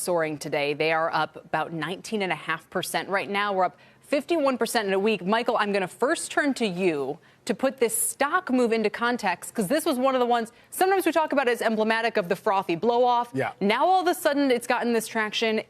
soaring today. They are up about 19.5% right now. We're up 51% in a week. Michael, I'm going to first turn to you to put this stock move into context, because this was one of the ones sometimes we talk about as emblematic of the frothy blow-off. Yeah. Now, all of a sudden, it's gotten this traction.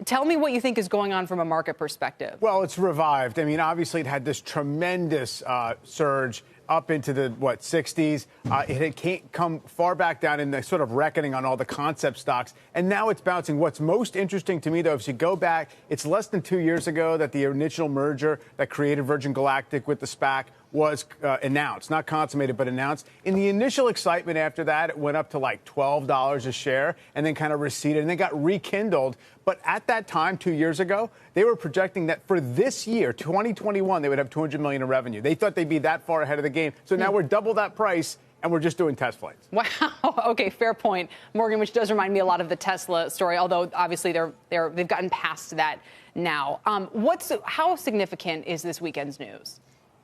Tell me what you think is going on from a market perspective. Well, it's revived. I mean, obviously, it had this tremendous surge up into the, 60s. It had come far back down in the sort of reckoning on all the concept stocks, and now it's bouncing. What's most interesting to me, though, if you go back, it's less than 2 years ago that the initial merger that created Virgin Galactic with the SPAC was announced, not consummated, but announced. In the initial excitement after that, it went up to like $12 a share and then kind of receded and then got rekindled. But at that time, 2 years ago, they were projecting that for this year, 2021, they would have $200 million in revenue. They thought they'd be that far ahead of the game. So now we're double that price, and we're just doing test flights. Wow. Okay, fair point, Morgan, which does remind me a lot of the Tesla story, although obviously they've gotten past that now. How significant is this weekend's news?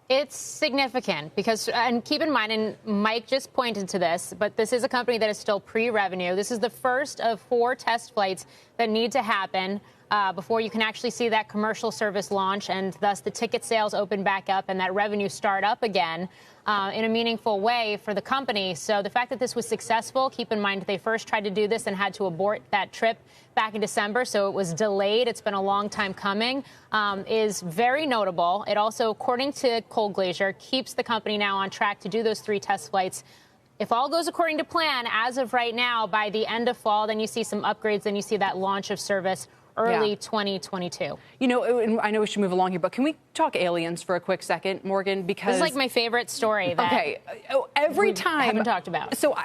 It's significant because, and keep in mind, and Mike just pointed to this, but this is a company that is still pre-revenue. This is the first of 4 test flights that need to happen before you can actually see that commercial service launch, and thus the ticket sales open back up and that revenue start up again in a meaningful way for the company. So the fact that this was successful, keep in mind they first tried to do this and had to abort that trip back in December, so it was delayed. It's been a long time coming, is very notable. It also, according to Cole Glazier, keeps the company now on track to do those 3 test flights. If all goes according to plan, as of right now, by the end of fall, then you see some upgrades, then you see that launch of service early 2022. You know, I know we should move along here, but can we talk aliens for a quick second, Morgan? Because this is like my favorite story. That every time haven't talked about. So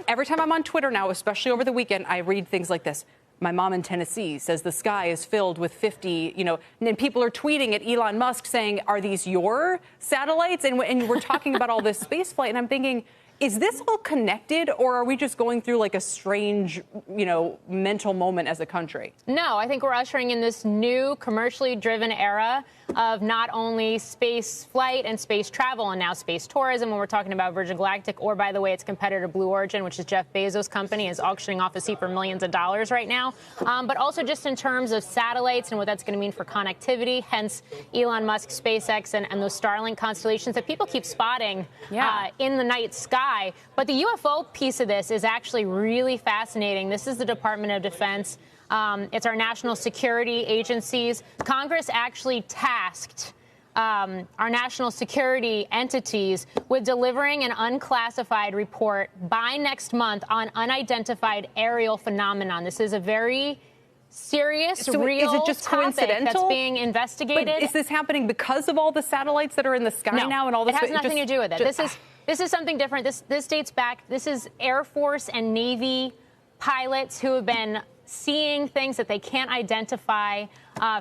every time I'm on Twitter now, especially over the weekend, I read things like this. My mom in Tennessee says the sky is filled with 50, and people are tweeting at Elon Musk saying, are these your satellites? And we're talking about all this space flight, and I'm thinking, is this all connected, or are we just going through like a strange, mental moment as a country? No, I think we're ushering in this new commercially driven era of not only space flight and space travel and now space tourism when we're talking about Virgin Galactic, or, by the way, its competitor Blue Origin, which is Jeff Bezos' company, is auctioning off a seat for millions of dollars right now. But also just in terms of satellites and what that's going to mean for connectivity, hence Elon Musk's SpaceX and those Starlink constellations that people keep spotting in the night sky. But the UFO piece of this is actually really fascinating. This is the Department of Defense. It's our national security agencies. Congress actually tasked our national security entities with delivering an unclassified report by next month on unidentified aerial phenomenon. This is a very serious, real is it just topic coincidental? That's being investigated. But is this happening because of all the satellites that are in the sky now and all this? It has nothing to do with it. This is something different. This dates back. This is Air Force and Navy pilots who have been seeing things that they can't identify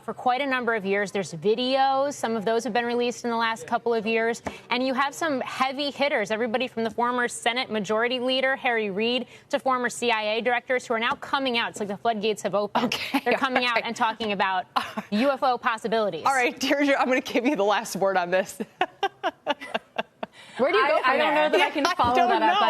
for quite a number of years. There's videos. Some of those have been released in the last couple of years. And you have some heavy hitters, everybody from the former Senate Majority Leader, Harry Reid, to former CIA directors who are now coming out. It's like the floodgates have opened. Okay, they're coming out and talking about UFO possibilities. All right, Deirdre, I'm going to give you the last word on this. Where do you go from I don't know that I can follow that up.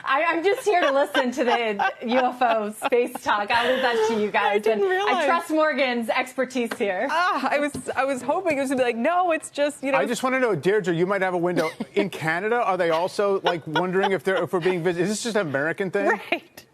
I'm just here to listen to the UFO space talk. I'll leave that to you guys. I didn't realize. I trust Morgan's expertise here. I was hoping it was going to be like, no, it's just, I just want to know, Deirdre, you might have a window. In Canada, are they also like wondering if we're being visited? Is this just an American thing? Right.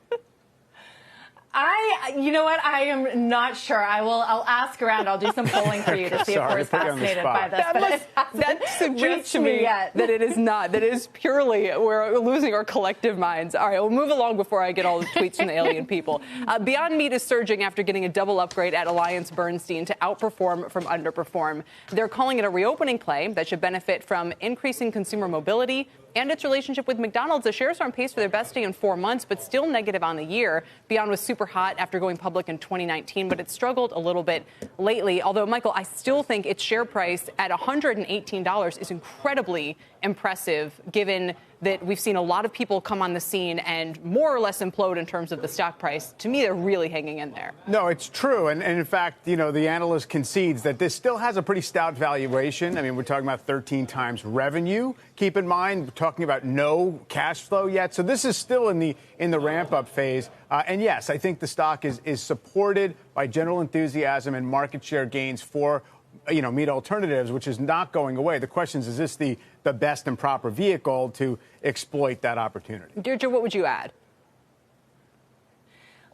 You know what? I am not sure. I'll ask around. I'll do some polling for you to see if we're fascinated by this. That suggests to me that it is not. That it is purely we're losing our collective minds. All right, we'll move along before I get all the tweets from the alien people. Beyond Meat is surging after getting a double upgrade at Alliance Bernstein to outperform from underperform. They're calling it a reopening play that should benefit from increasing consumer mobility and its relationship with McDonald's. The shares are on pace for their best day in 4 months, but still negative on the year. Beyond was super hot after going public in 2019, but it struggled a little bit lately. Although, Michael, I still think its share price at $118 is incredibly impressive given that we've seen a lot of people come on the scene and more or less implode in terms of the stock price, to me, they're really hanging in there. No, it's true. And in fact, you know, the analyst concedes that this still has a pretty stout valuation. I mean, we're talking about 13 times revenue. Keep in mind, we're talking about no cash flow yet. So this is still in the ramp up phase. And yes, I think the stock is supported by general enthusiasm and market share gains for, you know, meat alternatives, which is not going away. The question is this the best and proper vehicle to exploit that opportunity? Deirdre, what would you add?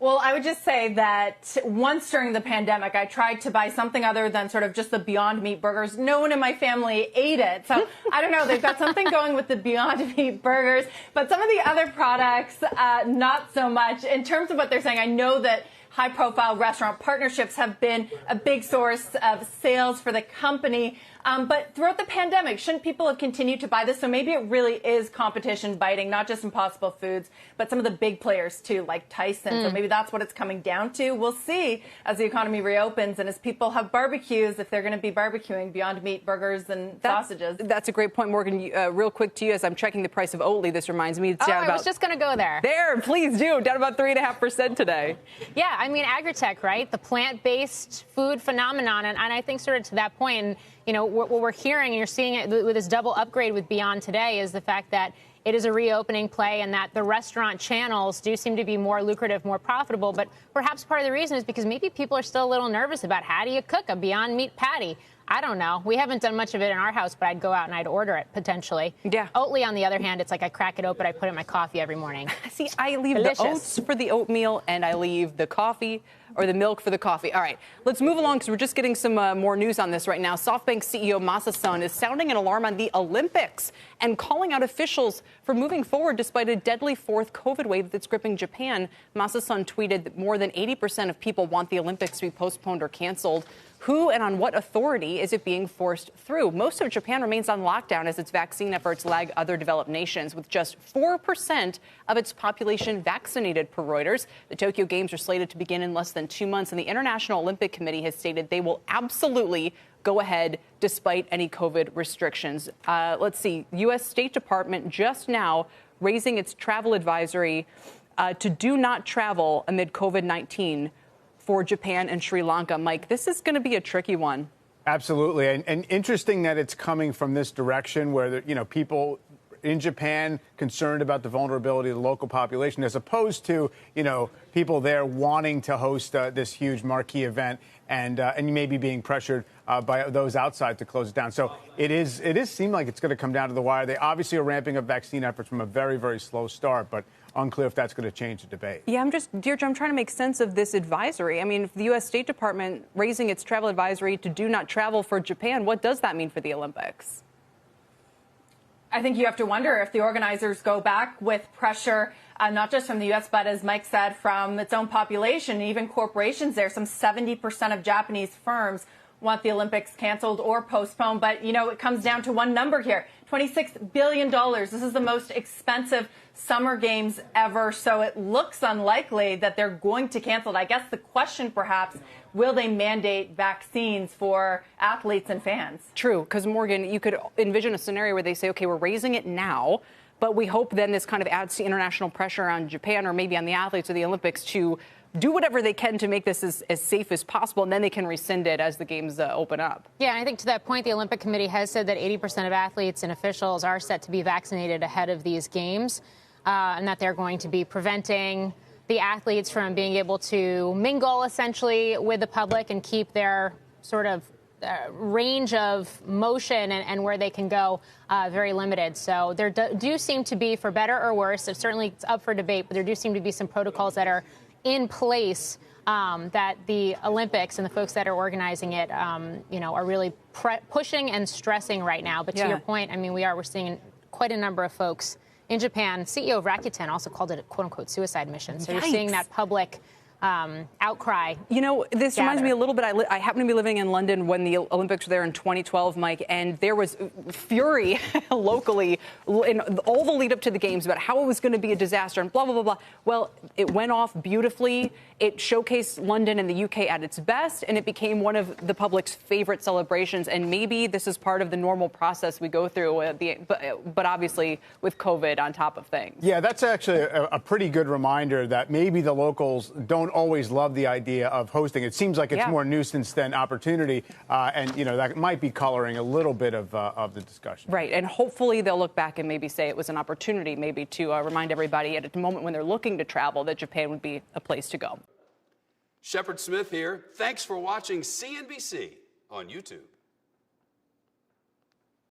Well, I would just say that once during the pandemic, I tried to buy something other than sort of just the Beyond Meat burgers. No one in my family ate it. So I don't know. They've got something going with the Beyond Meat burgers. But some of the other products, not so much. In terms of what they're saying, I know that high-profile restaurant partnerships have been a big source of sales for the company. But throughout the pandemic, shouldn't people have continued to buy this? So maybe it really is competition biting, not just Impossible Foods, but some of the big players too, like Tyson. So maybe that's what it's coming down to. We'll see as the economy reopens and as people have barbecues, if they're going to be barbecuing Beyond Meat burgers and sausages. That's a great point, Morgan. Real quick to you, as I'm checking the price of Oatly, this reminds me it's down I was just going to go there. There, please do. Down about 3.5% today. Yeah, I mean, agritech, right? The plant-based food phenomenon. And I think sort of to that point, and, you know, what we're hearing, and you're seeing it with this double upgrade with Beyond today, is the fact that it is a reopening play and that the restaurant channels do seem to be more lucrative, more profitable. But perhaps part of the reason is because maybe people are still a little nervous about how do you cook a Beyond Meat patty. I don't know. We haven't done much of it in our house, but I'd go out and I'd order it potentially. Yeah. Oatly, on the other hand, it's like I crack it open, I put it in my coffee every morning. See, I leave Delicious. the oats for the oatmeal and I leave the coffee or the milk for the coffee. All right, let's move along because we're just getting some more news on this right now. SoftBank CEO Masa Son is sounding an alarm on the Olympics and calling out officials for moving forward despite a deadly fourth COVID wave that's gripping Japan. Masa Son tweeted that more than 80% of people want the Olympics to be postponed or canceled. Who and on what authority is it being forced through? Most of Japan remains on lockdown as its vaccine efforts lag other developed nations, with just 4% of its population vaccinated, per Reuters. The Tokyo Games are slated to begin in less than 2 months, and the International Olympic Committee has stated they will absolutely go ahead despite any COVID restrictions. Let's see. U.S. State Department just now raising its travel advisory to do not travel amid COVID-19 for Japan and Sri Lanka. Mike, this is going to be a tricky one. Absolutely. And interesting that it's coming from this direction where, you know, people in Japan concerned about the vulnerability of the local population, as opposed to, you know, people there wanting to host this huge marquee event and maybe being pressured by those outside to close it down. So it is seemed like it's going to come down to the wire. They obviously are ramping up vaccine efforts from a very, very slow start, but unclear if that's going to change the debate. Yeah, Deirdre, I'm trying to make sense of this advisory. I mean, if the U.S. State Department raising its travel advisory to do not travel for Japan, what does that mean for the Olympics? I think you have to wonder if the organizers go back with pressure, not just from the U.S., but as Mike said, from its own population, even corporations there. Some 70% of Japanese firms want the Olympics canceled or postponed. But, you know, it comes down to one number here, $26 billion. This is the most expensive summer games ever. So it looks unlikely that they're going to cancel it. I guess the question perhaps, will they mandate vaccines for athletes and fans? True, because Morgan, you could envision a scenario where they say, okay, we're raising it now, but we hope then this kind of adds to international pressure on Japan or maybe on the athletes of the Olympics to do whatever they can to make this as safe as possible, and then they can rescind it as the games open up. Yeah, I think to that point, the Olympic Committee has said that 80% of athletes and officials are set to be vaccinated ahead of these games, and that they're going to be preventing the athletes from being able to mingle essentially with the public and keep their sort of range of motion and where they can go very limited. So there do seem to be, for better or worse, certainly it's up for debate, but there do seem to be some protocols that are in place that the Olympics and the folks that are organizing it, you know, are really pushing and stressing right now. But to your point, I mean, we're seeing quite a number of folks in Japan. CEO of Rakuten also called it a quote-unquote suicide mission. So you're seeing that public outcry. You know, this reminds me a little bit. I happen to be living in London when the Olympics were there in 2012, Mike, and there was fury locally in all the lead up to the games about how it was going to be a disaster and blah, blah, blah, blah. Well, it went off beautifully. It showcased London and the UK at its best, and it became one of the public's favorite celebrations. And maybe this is part of the normal process we go through, but obviously with COVID on top of things. Yeah, that's actually a pretty good reminder that maybe the locals don't always love the idea of hosting. It seems like it's more nuisance than opportunity, and you know that might be coloring a little bit of the discussion. Right, and hopefully they'll look back and maybe say it was an opportunity, maybe to remind everybody at a moment when they're looking to travel that Japan would be a place to go. Shepard Smith here. Thanks for watching CNBC on YouTube.